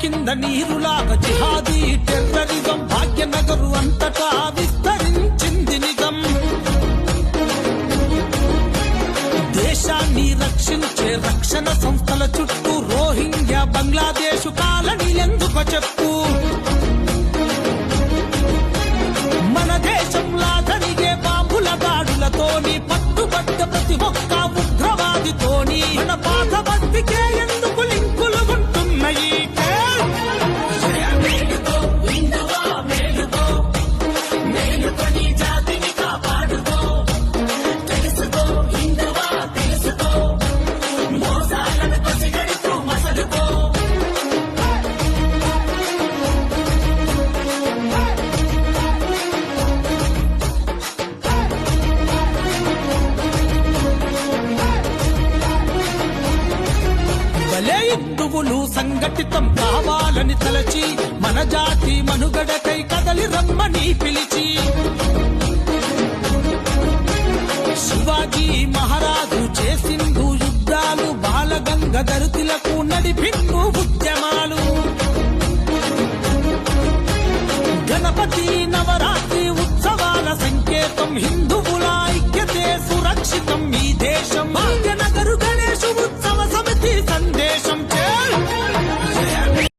కింద నీరులాగా jihadi terrorism భాగ్యనగరు అంతటా విస్తరించింది నిజం. దేశాన్ని రక్షించే రక్షణ సంస్థల చుట్టూ రోహింగ్యా బంగ్లాదేశ్ కాలనీలెందుకు చెప్పు. మన దేశంలా జరిగే బాంబుల దాడులతోని పట్టుబడ్డ ప్రతి ఒక్క ఉగ్రవాదితోని మన పాత భక్తికే ఎందుకు లింకులు ఉంటున్నాయి. హిందువులు సంఘటితం కావాలని తలచి మన జాతి మనుగడకై కదలి రమ్మని పిలిచి శివాజీ మహారాజు చేసిండు యుద్ధాలు బాలగంగాధర్ తిలక్ నడిపిండు